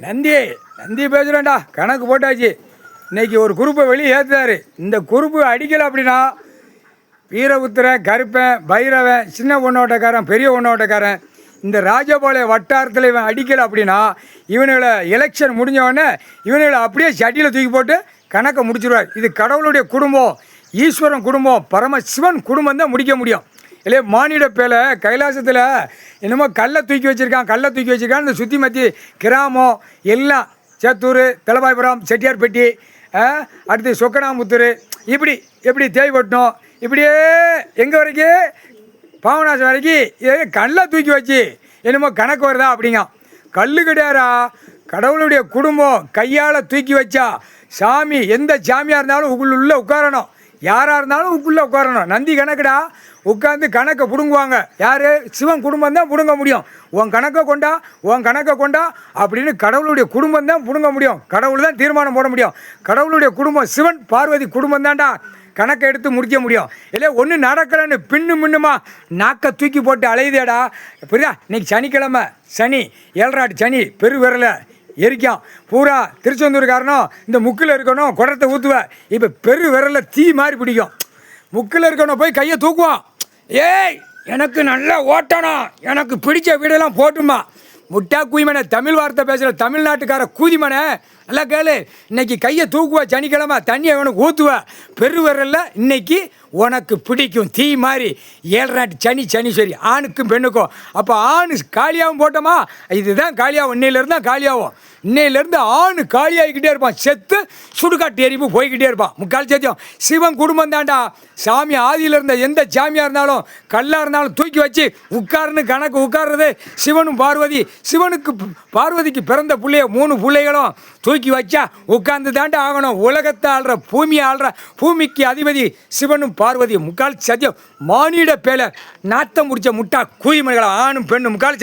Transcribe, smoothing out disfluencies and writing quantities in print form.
நந்தி நந்தி பேசுகிறேன்டா, கணக்கு போட்டாச்சு. இன்றைக்கி ஒரு குரூப்பை வெளியே ஏற்றுறாரு. இந்த குரூப்பு அடிக்கலை அப்படின்னா வீரபுத்திரன், கருப்பன், பைரவன், சின்ன பொண்ணோட்டக்காரன், பெரிய பொண்ணோட்டக்காரன், இந்த ராஜபாளைய வட்டாரத்தில் இவன் அடிக்கலை அப்படின்னா இவனுங்களை எலெக்ஷன் முடிஞ்சவொடனே இவனுங்களை அப்படியே சட்டியில் தூக்கி போட்டு கணக்கை முடிச்சிடுவார். இது கடவுளுடைய குடும்பம், ஈஸ்வரன் குடும்பம், பரமசிவன் குடும்பம் தான் முடிக்க முடியும். இல்லையே மானிட பேலை கைலாசத்தில் என்னமோ கல்லை தூக்கி வச்சுருக்கான். இந்த சுற்றி மத்தி கிராமம் எல்லாம் சேத்தூர், தலபாய்புரம், செட்டியார்பட்டி, அடுத்து சொக்கனாமுத்தூர், இப்படி எப்படி தேய்பட்டணும், இப்படியே எங்கே வரைக்கும் பாவநாசம் வரைக்கும் கல்லை தூக்கி வச்சு என்னமோ கணக்கு வருதா அப்படிங்க. கல் கிடையாரா, கடவுளுடைய குடும்பம் கையால் தூக்கி வச்சா சாமி, எந்த சாமியாக இருந்தாலும் உள்ளே உட்காரணும், யாராக இருந்தாலும் உள்ளே உட்காரணும். நந்தி கணக்குடா, உட்காந்து கணக்கை பிடுங்குவாங்க. யார்? சிவன் குடும்பம் தான் பிடுங்க முடியும். உன் கணக்கை கொண்டா அப்படின்னு கடவுளுடைய குடும்பம் தான் பிடுங்க முடியும். கடவுள் தான் தீர்மானம் போட முடியும். கடவுளுடைய குடும்பம் சிவன் பார்வதி குடும்பம் தான்டா கணக்கை எடுத்து முடிக்க முடியும். இல்லை ஒன்று நடக்கலைன்னு மின்னுமா நாக்கை தூக்கி போட்டு அலையுதேடா. புரியுதா? இன்னைக்கு சனிக்கிழமை, சனி 7 சனி, பெரு விரலை எரிக்கும். பூரா திருச்செந்தூர்காரனும் இந்த முக்கில் இருக்கணும், குடத்தை ஊற்றுவேன். இப்போ பெரு விரலில் தீ மாதிரி பிடிக்கும். முக்கில் இருக்கணும் போய் கையை தூக்குவான். ஏய், எனக்கு நல்லா ஓட்டணும், எனக்கு பிடிச்ச வீடெல்லாம் போட்டுமா. முட்டா குயிமனை, தமிழ் வார்த்தை பேசுகிற தமிழ்நாட்டுக்கார கூதிமனை நல்லா கேளு. இன்னைக்கு கையை தூக்குவா, சனிக்கிழமை தண்ணியை உனக்கு ஊற்றுவா. பெருவரில் இன்னைக்கு உனக்கு பிடிக்கும் தீ மாதிரி. 7 சனி சரி, ஆணுக்கும் பெண்ணுக்கும். அப்போ ஆண் காலியாகவும் போட்டோமா, இதுதான் காலியாகும். இன்னையிலேருந்து தான் காலியாகும். இன்னையிலேருந்து ஆண் காலியாகிக்கிட்டே இருப்பான். செத்து சுடுகாட்டு எரிப்பு போய்கிட்டே இருப்பான். முக்கால் சத்தியம் சிவன் குடும்பம் தாண்டா. சாமி ஆதியில் இருந்த எந்த சாமியாக இருந்தாலும் கல்லாக இருந்தாலும் தூக்கி வச்சு உட்காருன்னு கணக்கு உட்கார்றது சிவனும் பார்வதி. சிவனுக்கு பார்வதிக்கு பிறந்த பிள்ளைய 3 பிள்ளைகளும் தூக்கி வச்சா உட்கார்ந்து தாண்டா ஆகணும். உலகத்தை ஆள்ற, பூமியை ஆள்ற, பூமிக்கு அதிபதி சிவனும் பார்வதி. முக்கால் சத்தியம் மானிட பேலை நாத்தம் முடிச்ச முட்டா கூய்மணிகளை ஆணும் பெண்ணும் முக்கால்